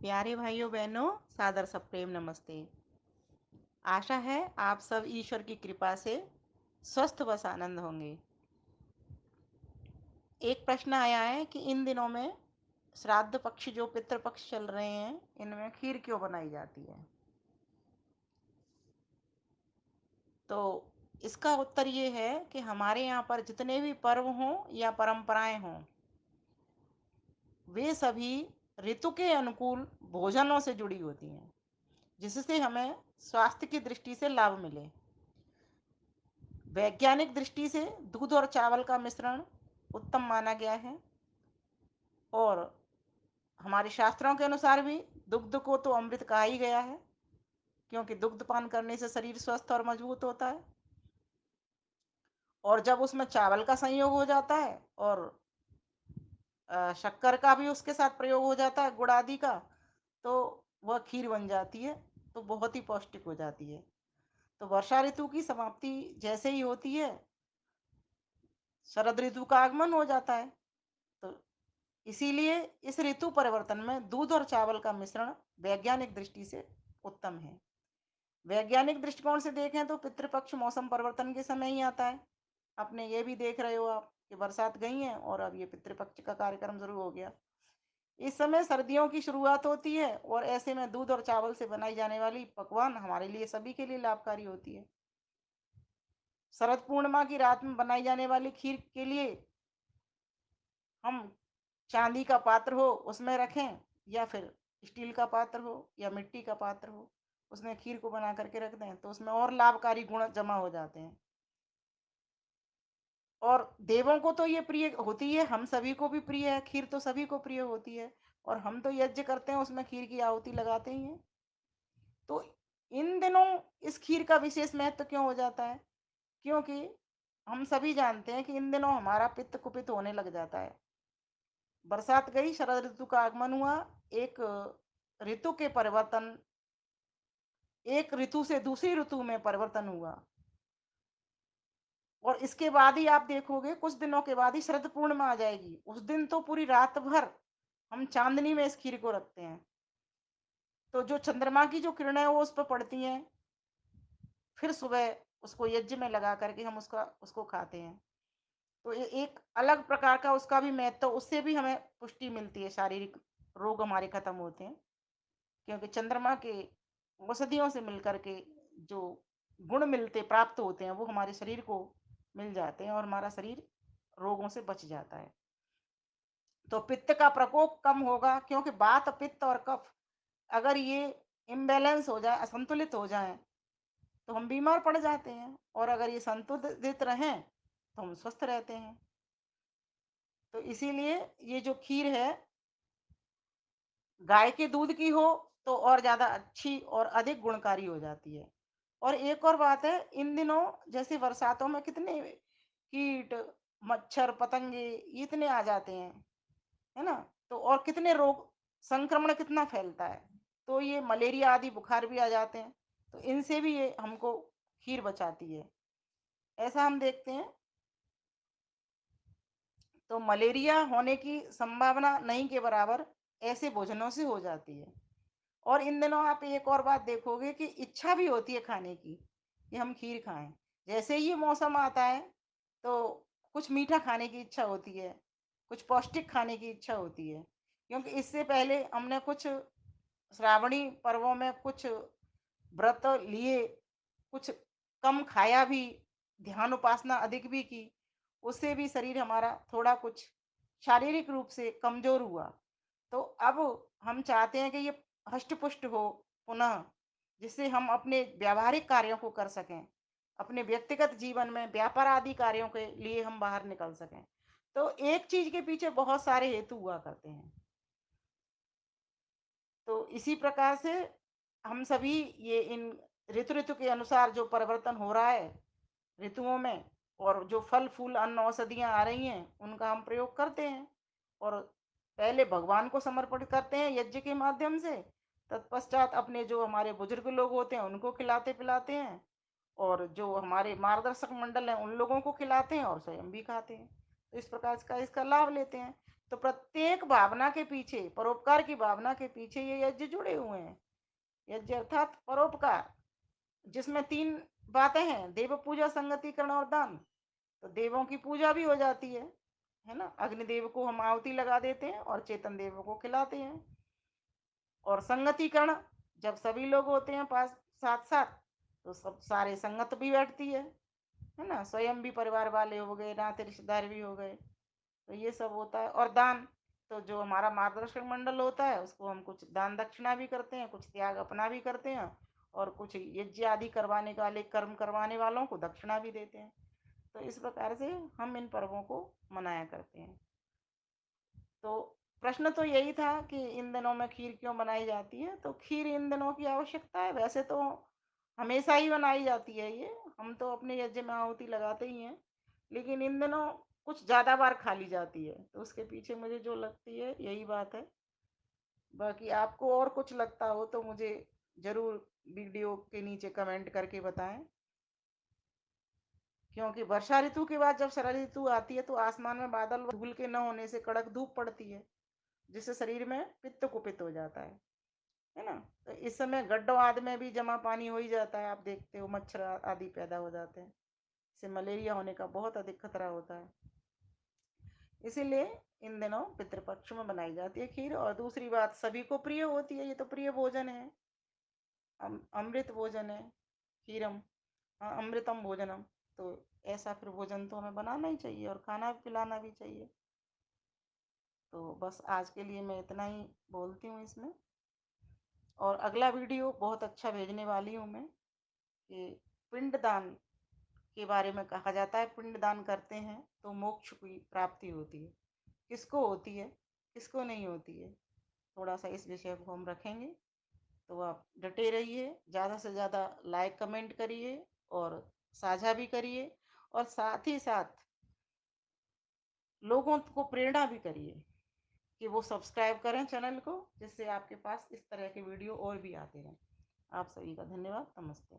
प्यारे भाइयों बहनों, सादर सप्रेम नमस्ते। आशा है आप सब ईश्वर की कृपा से स्वस्थ बस आनंद होंगे। एक प्रश्न आया है कि इन दिनों में श्राद्ध पक्ष जो पितृपक्ष चल रहे हैं, इनमें खीर क्यों बनाई जाती है। तो इसका उत्तर ये है कि हमारे यहाँ पर जितने भी पर्व हों या परंपराएं हों, वे सभी ऋतु के अनुकूल भोजनों से जुड़ी होती हैं, जिससे हमें स्वास्थ्य की दृष्टि से लाभ मिले। वैज्ञानिक दृष्टि से दूध और चावल का मिश्रण उत्तम माना गया है, और हमारे शास्त्रों के अनुसार भी दुग्ध को तो अमृत कहा ही गया है, क्योंकि दुग्ध पान करने से शरीर स्वस्थ और मजबूत होता है। और जब उसमें चावल का संयोग हो जाता है और शक्कर का भी उसके साथ प्रयोग हो जाता है, गुड़ आदि का, तो वह खीर बन जाती है, तो बहुत ही पौष्टिक हो जाती है। तो वर्षा ऋतु की समाप्ति जैसे ही होती है, शरद ऋतु का आगमन हो जाता है। तो इसीलिए इस ऋतु परिवर्तन में दूध और चावल का मिश्रण वैज्ञानिक दृष्टि से उत्तम है। वैज्ञानिक दृष्टिकोण से देखें तो पितृपक्ष मौसम परिवर्तन के समय ही आता है। अपने ये भी देख रहे हो आप कि बरसात गई है और अब ये पितृपक्ष का कार्यक्रम शुरू हो गया। इस समय सर्दियों की शुरुआत होती है, और ऐसे में दूध और चावल से बनाई जाने वाली पकवान हमारे लिए सभी के लिए लाभकारी होती है। शरद पूर्णिमा की रात में बनाई जाने वाली खीर के लिए हम चांदी का पात्र हो उसमें रखें, या फिर स्टील का पात्र हो या मिट्टी का पात्र हो, उसमें खीर को बना करके रख दें, तो उसमें और लाभकारी गुण जमा हो जाते हैं। और देवों को तो ये प्रिय होती है, हम सभी को भी प्रिय है, खीर तो सभी को प्रिय होती है। और हम तो यज्ञ करते हैं, उसमें खीर की आहुति लगाते ही हैं। तो इन दिनों इस खीर का विशेष महत्व क्यों हो जाता है? क्योंकि हम सभी जानते हैं कि इन दिनों हमारा पित्त कुपित होने लग जाता है। बरसात गई, शरद ऋतु का आगमन हुआ, एक ऋतु के परिवर्तन, एक ऋतु से दूसरी ऋतु में परिवर्तन हुआ। और इसके बाद ही आप देखोगे, कुछ दिनों के बाद ही शरद पूर्णिमा आ जाएगी। उस दिन तो पूरी रात भर हम चांदनी में इस खीर को रखते हैं। तो जो चंद्रमा की जो किरणें वो उस पर पड़ती हैं, फिर सुबह उसको यज्ञ में लगा करके हम उसको खाते हैं। तो ये एक अलग प्रकार का उसका भी महत्व, तो उससे भी हमें पुष्टि मिलती है, शारीरिक रोग हमारे खत्म होते हैं। क्योंकि चंद्रमा के औषधियों से मिलकर के जो गुण मिलते प्राप्त होते हैं, वो हमारे शरीर को मिल जाते हैं, और हमारा शरीर रोगों से बच जाता है। तो पित्त का प्रकोप कम होगा, क्योंकि वात पित्त और कफ अगर ये इम्बैलेंस हो जाए, असंतुलित हो जाए, तो हम बीमार पड़ जाते हैं। और अगर ये संतुलित रहें तो हम स्वस्थ रहते हैं। तो इसीलिए ये जो खीर है, गाय के दूध की हो तो और ज़्यादा अच्छी और अधिक गुणकारी हो जाती है। और एक और बात है, इन दिनों जैसे बरसातों में कितने कीट, मच्छर, पतंगे ये इतने आ जाते हैं, है ना। तो और कितने रोग, संक्रमण कितना फैलता है। तो ये मलेरिया आदि बुखार भी आ जाते हैं। तो इनसे भी ये हमको खीर बचाती है, ऐसा हम देखते हैं। तो मलेरिया होने की संभावना नहीं के बराबर ऐसे भोजनों से हो जाती है। और इन दिनों आप एक और बात देखोगे कि इच्छा भी होती है खाने की, कि हम खीर खाएं। जैसे ही ये मौसम आता है, तो कुछ मीठा खाने की इच्छा होती है, कुछ पौष्टिक खाने की इच्छा होती है। क्योंकि इससे पहले हमने कुछ श्रावणी पर्वों में कुछ व्रत लिए, कुछ कम खाया भी, ध्यान उपासना अधिक भी की, उससे भी शरीर हमारा थोड़ा कुछ शारीरिक रूप से कमजोर हुआ। तो अब हम चाहते हैं कि ये हष्ट पुष्ट हो पुनः, जिससे हम अपने व्यावहारिक कार्यों को कर सकें, अपने व्यक्तिगत जीवन में व्यापार आदि कार्यों के लिए हम बाहर निकल सकें। तो एक चीज के पीछे बहुत सारे हेतु हुआ करते हैं। तो इसी प्रकार से हम सभी ये इन ऋतु ऋतु के अनुसार जो परिवर्तन हो रहा है ऋतुओं में, और जो फल फूल अन्न औषधियाँ आ रही हैं, उनका हम प्रयोग करते हैं। और पहले भगवान को समर्पित करते हैं यज्ञ के माध्यम से, तत्पश्चात अपने जो हमारे बुजुर्ग लोग होते हैं उनको खिलाते पिलाते हैं, और जो हमारे मार्गदर्शक मंडल हैं उन लोगों को खिलाते हैं, और स्वयं भी खाते हैं। तो इस प्रकार का इसका लाभ लेते हैं। तो प्रत्येक भावना के पीछे, परोपकार की भावना के पीछे ये यज्ञ जुड़े हुए हैं। यज्ञ अर्थात परोपकार, जिसमें 3 बातें हैं, देव पूजा, संगतिकरण और दान। तो देवों की पूजा भी हो जाती है ना? अग्निदेव को हम आहुति लगा देते हैं और चेतन देव को खिलाते हैं। और संगतिकरण, जब सभी लोग होते हैं पास साथ साथ, तो सब सारे संगत भी बैठती है ना? स्वयं भी परिवार वाले हो गए, नाते रिश्तेदार भी हो गए, तो ये सब होता है। और दान, तो जो हमारा मार्गदर्शक मंडल होता है उसको हम कुछ दान दक्षिणा भी करते हैं, कुछ त्याग अपना भी करते हैं, और कुछ यज्ञ आदि करवाने वाले, कर्म करवाने वालों को दक्षिणा भी देते हैं। तो इस प्रकार से हम इन पर्वों को मनाया करते हैं। तो प्रश्न तो यही था कि इन दिनों में खीर क्यों बनाई जाती है। तो खीर इन दिनों की आवश्यकता है, वैसे तो हमेशा ही बनाई जाती है ये, हम तो अपने यज्ञ में आहुति लगाते ही हैं, लेकिन इन दिनों कुछ ज़्यादा बार खा ली जाती है, तो उसके पीछे मुझे जो लगती है यही बात है। बाकी आपको और कुछ लगता हो तो मुझे ज़रूर वीडियो के नीचे कमेंट करके बताएं, क्योंकि वर्षा ऋतु के बाद जब शरद ऋतु आती है तो आसमान में बादल व धूल के न होने से कड़क धूप पड़ती है, जिससे शरीर में पित्त कुपित हो जाता है ना? तो इस समय गड्ढों आदि में भी जमा पानी हो ही जाता है, आप देखते हो मच्छर आदि पैदा हो जाते हैं, इससे मलेरिया होने का बहुत अधिक खतरा होता है। इसीलिए इन दिनों पितृपक्ष में बनाई जाती है खीर। और दूसरी बात, सभी को प्रिय होती है, ये तो प्रिय भोजन है, अमृत भोजन है खीरम, अमृतम भोजनम। तो ऐसा फिर भोजन तो हमें बनाना ही चाहिए और खाना पिलाना भी चाहिए। तो बस आज के लिए मैं इतना ही बोलती हूँ इसमें, और अगला वीडियो बहुत अच्छा भेजने वाली हूँ मैं, कि पिंडदान के बारे में कहा जाता है, पिंडदान करते हैं तो मोक्ष की प्राप्ति होती है, किसको होती है, किसको नहीं होती है। थोड़ा सा इस विषय को हम रखेंगे, तो आप डटे रहिए, ज़्यादा से ज़्यादा लाइक कमेंट करिए और साझा भी करिए, और साथ ही साथ लोगों को प्रेरणा भी करिए कि वो सब्सक्राइब करें चैनल को, जिससे आपके पास इस तरह के वीडियो और भी आते रहें। आप सभी का धन्यवाद। नमस्ते।